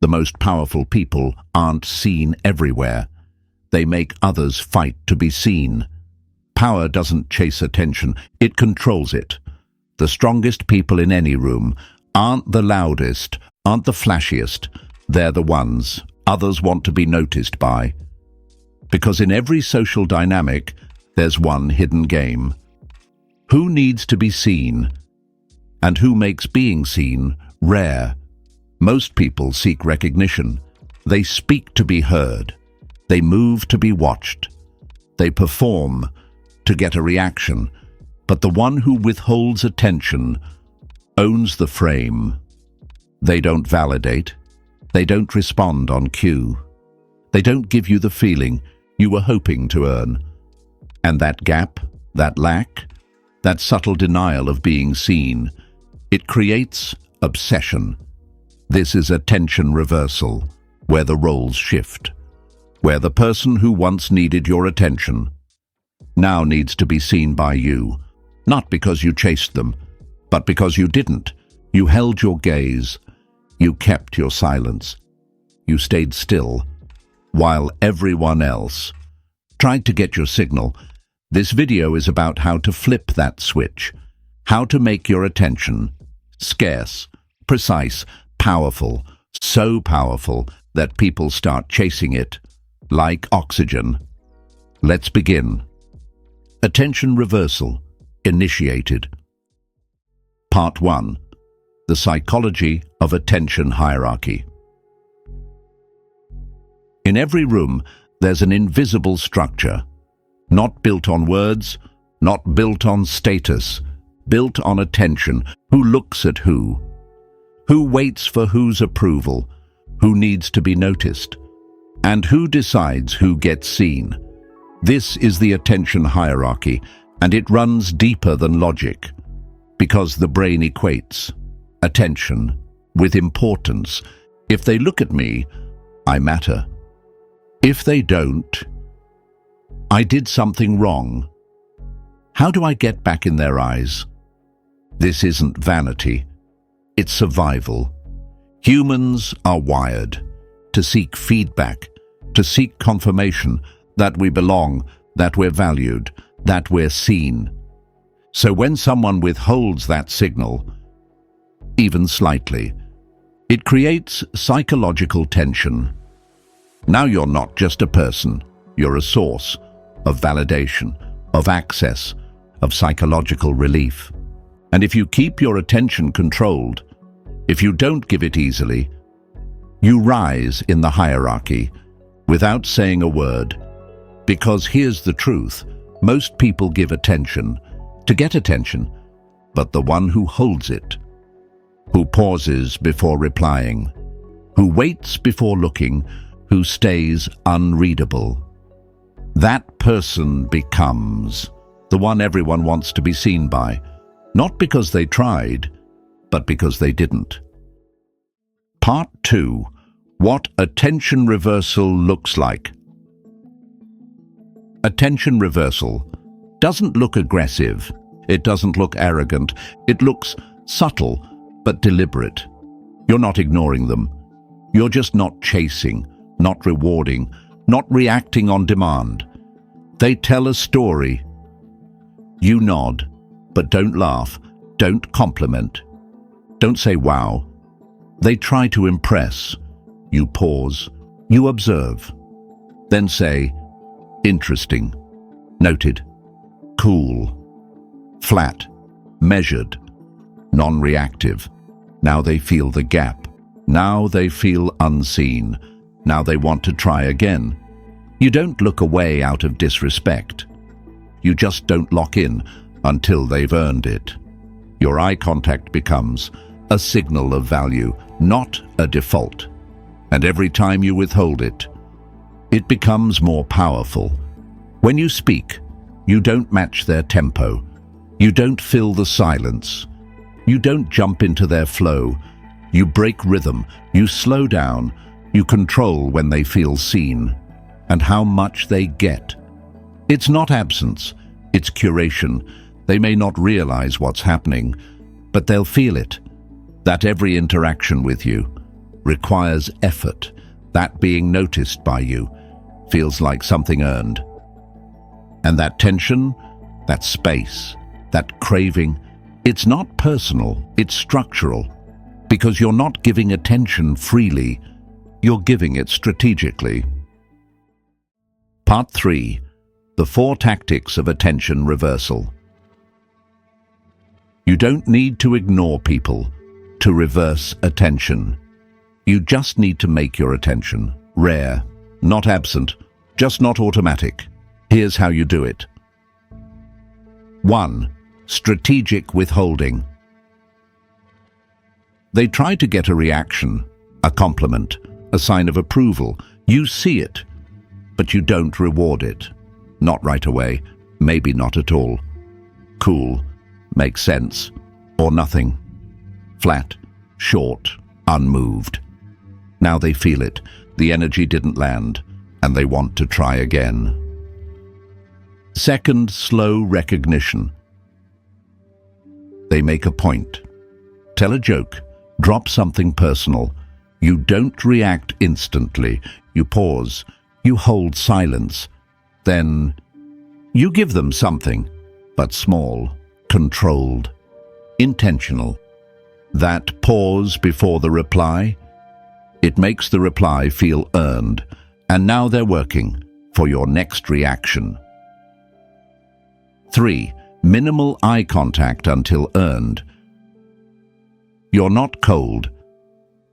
The most powerful people aren't seen everywhere. They make others fight to be seen. Power doesn't chase attention, it controls it. The strongest people in any room aren't the loudest, aren't the flashiest. They're the ones others want to be noticed by. Because in every social dynamic, there's one hidden game. Who needs to be seen? And who makes being seen rare? Most people seek recognition. They speak to be heard. They move to be watched. They perform to get a reaction. But the one who withholds attention owns the frame. They don't validate. They don't respond on cue. They don't give you the feeling you were hoping to earn. And that gap, that lack, that subtle denial of being seen, it creates obsession. This is attention reversal, where the roles shift, where the person who once needed your attention now needs to be seen by you, not because you chased them, but because you didn't. You held your gaze. You kept your silence. You stayed still, while everyone else tried to get your signal. This video is about how to flip that switch, how to make your attention scarce, precise, powerful, so powerful that people start chasing it like oxygen. Let's begin. Attention reversal initiated. Part 1. The psychology of attention hierarchy. In every room, there's an invisible structure, not built on words, not built on status, built on attention. Who looks at who? Who waits for whose approval? Who needs to be noticed? And who decides who gets seen? This is the attention hierarchy, and it runs deeper than logic, because the brain equates attention with importance. If they look at me, I matter. If they don't, I did something wrong. How do I get back in their eyes? This isn't vanity, it's survival. Humans are wired to seek feedback, to seek confirmation that we belong, that we're valued, that we're seen. So when someone withholds that signal, even slightly, it creates psychological tension. Now you're not just a person, you're a source of validation, of access, of psychological relief. And if you keep your attention controlled, if you don't give it easily, you rise in the hierarchy without saying a word. Because here's the truth, most people give attention to get attention, but the one who holds it, who pauses before replying, who waits before looking, who stays unreadable, that person becomes the one everyone wants to be seen by, not because they tried, but because they didn't. Part 2. What attention reversal looks like. Attention reversal doesn't look aggressive. It doesn't look arrogant. It looks subtle but deliberate. You're not ignoring them. You're just not chasing, not rewarding, not reacting on demand. They tell a story. You nod, but don't laugh, don't compliment, don't say wow. They try to impress. You pause, you observe, then say, interesting, noted, cool, flat, measured, non-reactive. Now they feel the gap. Now they feel unseen. Now they want to try again. You don't look away out of disrespect. You just don't lock in until they've earned it. Your eye contact becomes a signal of value, not a default. And every time you withhold it, it becomes more powerful. When you speak, you don't match their tempo. You don't fill the silence. You don't jump into their flow. You break rhythm. You slow down. You control when they feel seen and how much they get. It's not absence, it's curation. They may not realize what's happening, but they'll feel it. That every interaction with you, requires effort. That being noticed by you feels like something earned. And that tension, that space, that craving, it's not personal, it's structural. Because you're not giving attention freely, you're giving it strategically. Part 3. The 4 tactics of attention reversal. You don't need to ignore people to reverse attention. You just need to make your attention rare, not absent, just not automatic. Here's how you do it. 1. Strategic withholding. They try to get a reaction, a compliment, a sign of approval. You see it, but you don't reward it. Not right away, maybe not at all. Cool, makes sense, or nothing. Flat, short, unmoved. Now they feel it, the energy didn't land, and they want to try again. 2. Slow recognition. They make a point. Tell a joke, drop something personal. You don't react instantly. You pause, you hold silence. Then you give them something, but small, controlled, intentional. That pause before the reply, it makes the reply feel earned, and now they're working for your next reaction. 3. Minimal eye contact until earned. You're not cold,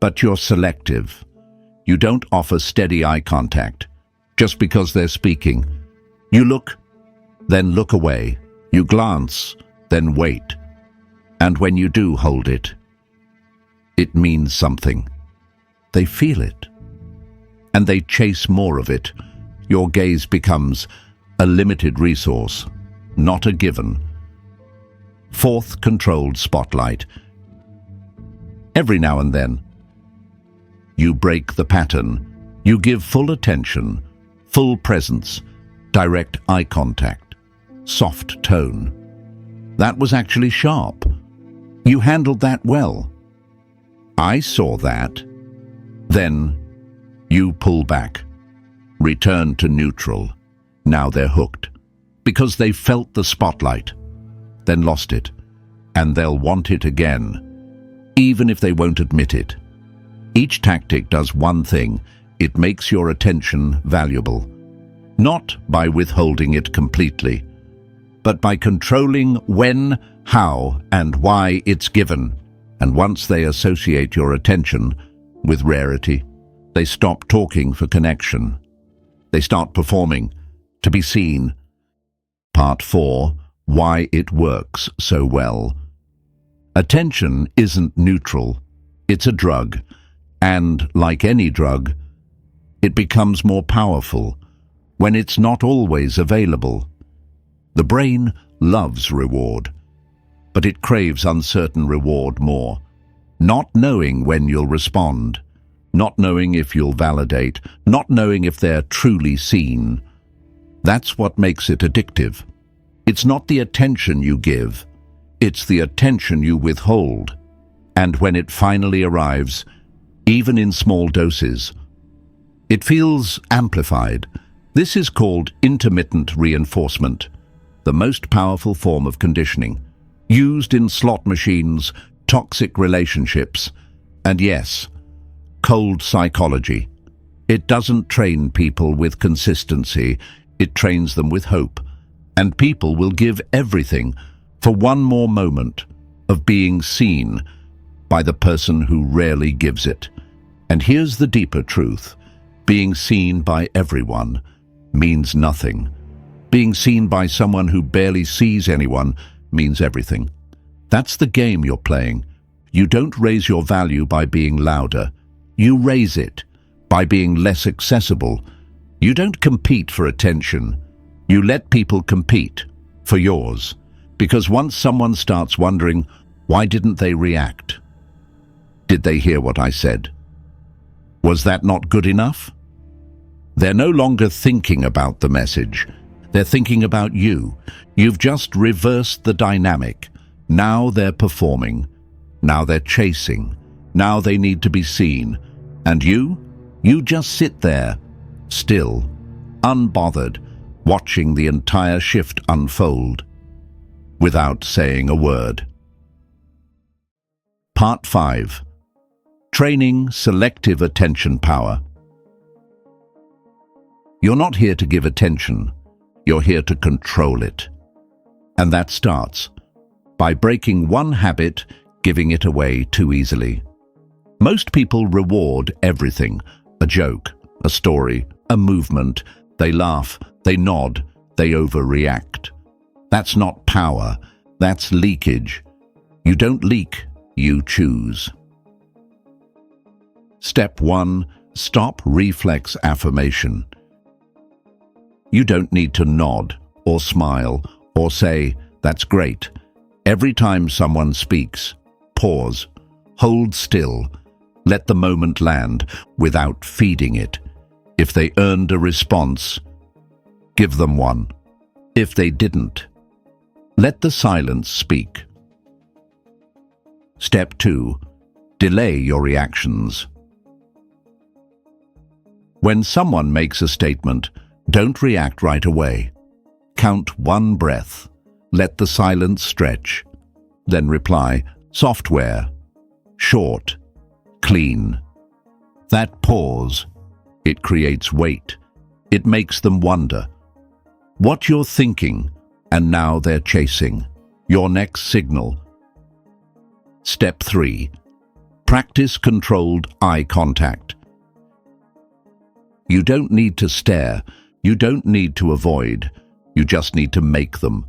but you're selective. You don't offer steady eye contact just because they're speaking. You look, then look away. You glance, then wait. And when you do hold it, it means something. They feel it, and they chase more of it. Your gaze becomes a limited resource, not a given. 4. Controlled spotlight. Every now and then, you break the pattern. You give full attention, full presence, direct eye contact, soft tone. That was actually sharp. You handled that well. I saw that. Then you pull back, return to neutral. Now they're hooked, because they felt the spotlight, then lost it, and they'll want it again, even if they won't admit it. Each tactic does one thing: it makes your attention valuable, not by withholding it completely, but by controlling when, how, and why it's given. And once they associate your attention with rarity, they stop talking for connection. They start performing to be seen. Part 4. Why it works so well. Attention isn't neutral. It's a drug. And like any drug, it becomes more powerful when it's not always available. The brain loves reward, but it craves uncertain reward more. Not knowing when you'll respond, not knowing if you'll validate, not knowing if they're truly seen. That's what makes it addictive. It's not the attention you give, it's the attention you withhold. And when it finally arrives, even in small doses, it feels amplified. This is called intermittent reinforcement, the most powerful form of conditioning, used in slot machines, toxic relationships, and yes, cold psychology. It doesn't train people with consistency, it trains them with hope. And people will give everything for one more moment of being seen by the person who rarely gives it. And here's the deeper truth: being seen by everyone means nothing. Being seen by someone who barely sees anyone means everything. That's the game you're playing. You don't raise your value by being louder. You raise it by being less accessible. You don't compete for attention. You let people compete for yours. Because once someone starts wondering, why didn't they react? Did they hear what I said? Was that not good enough? They're no longer thinking about the message. They're thinking about you. You've just reversed the dynamic. Now they're performing. Now they're chasing. Now they need to be seen. And you just sit there, still, unbothered, watching the entire shift unfold, without saying a word. Part 5. Training selective attention power. You're not here to give attention, you're here to control it. And that starts by breaking one habit, giving it away too easily. Most people reward everything: a joke, a story, a movement. They laugh, they nod, they overreact. That's not power, that's leakage. You don't leak, you choose. Step 1. Stop reflex affirmation. You don't need to nod or smile or say, "That's great." Every time someone speaks, pause, hold still, let the moment land without feeding it. If they earned a response, give them one. If they didn't, let the silence speak. Step 2. Delay your reactions. When someone makes a statement, don't react right away. Count one breath. Let the silence stretch. Then reply, software, short, clean. That pause, it creates weight. It makes them wonder what you're thinking, and now they're chasing your next signal. Step 3. Practice controlled eye contact. You don't need to stare. You don't need to avoid. You just need to make them.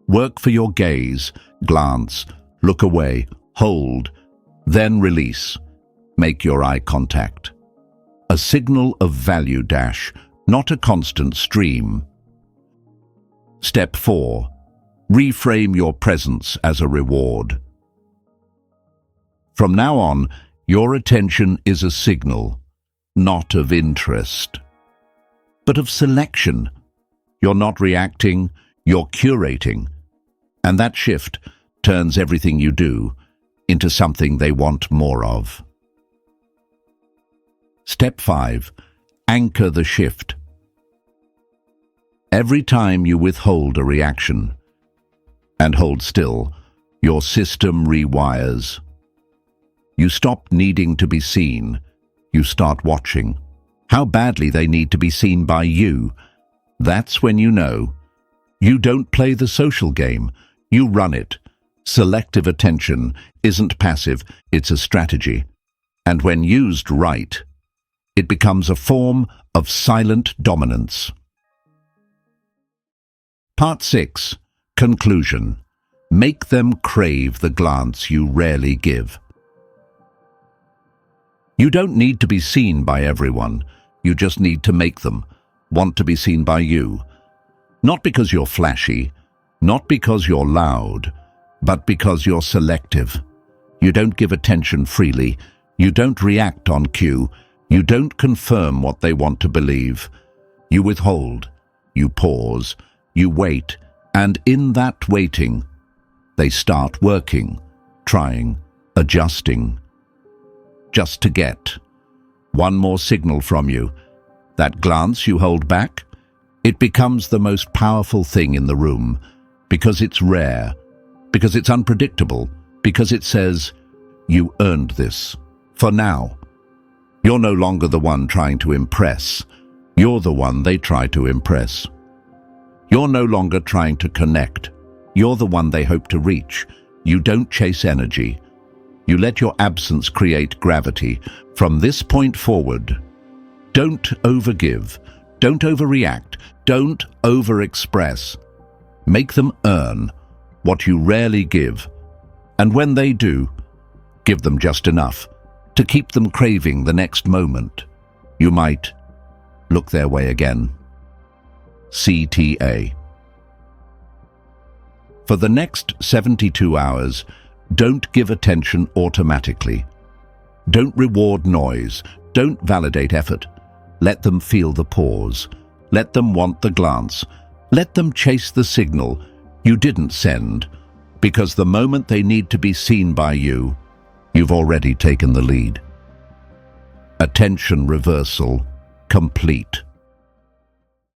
Work for your gaze, glance, look away, hold, then release. Make your eye contact a signal of value dash, not a constant stream. Step 4. Reframe your presence as a reward. From now on, your attention is a signal, not of interest, but of selection. You're not reacting, you're curating. And that shift turns everything you do into something they want more of. Step 5. Anchor the shift. Every time you withhold a reaction and hold still, your system rewires. You stop needing to be seen. You start watching how badly they need to be seen by you. That's when you know. You don't play the social game. You run it. Selective attention isn't passive, it's a strategy. And when used right, it becomes a form of silent dominance. Part 6. Conclusion. Make them crave the glance you rarely give. You don't need to be seen by everyone. You just need to make them want to be seen by you. Not because you're flashy, not because you're loud, but because you're selective. You don't give attention freely. You don't react on cue. You don't confirm what they want to believe. You withhold. You pause. You wait. And in that waiting, they start working, trying, adjusting, just to get one more signal from you. That glance you hold back, it becomes the most powerful thing in the room, because it's rare, because it's unpredictable, because it says, you earned this. For now, you're no longer the one trying to impress. You're the one they try to impress. You're no longer trying to connect. You're the one they hope to reach. You don't chase energy. You let your absence create gravity. From this point forward, don't overgive. Don't overreact. Don't overexpress. Make them earn what you rarely give. And when they do, give them just enough to keep them craving the next moment. You might look their way again. CTA. For the next 72 hours, don't give attention automatically. Don't reward noise. Don't validate effort. Let them feel the pause. Let them want the glance. Let them chase the signal you didn't send, because the moment they need to be seen by you, you've already taken the lead. Attention reversal complete.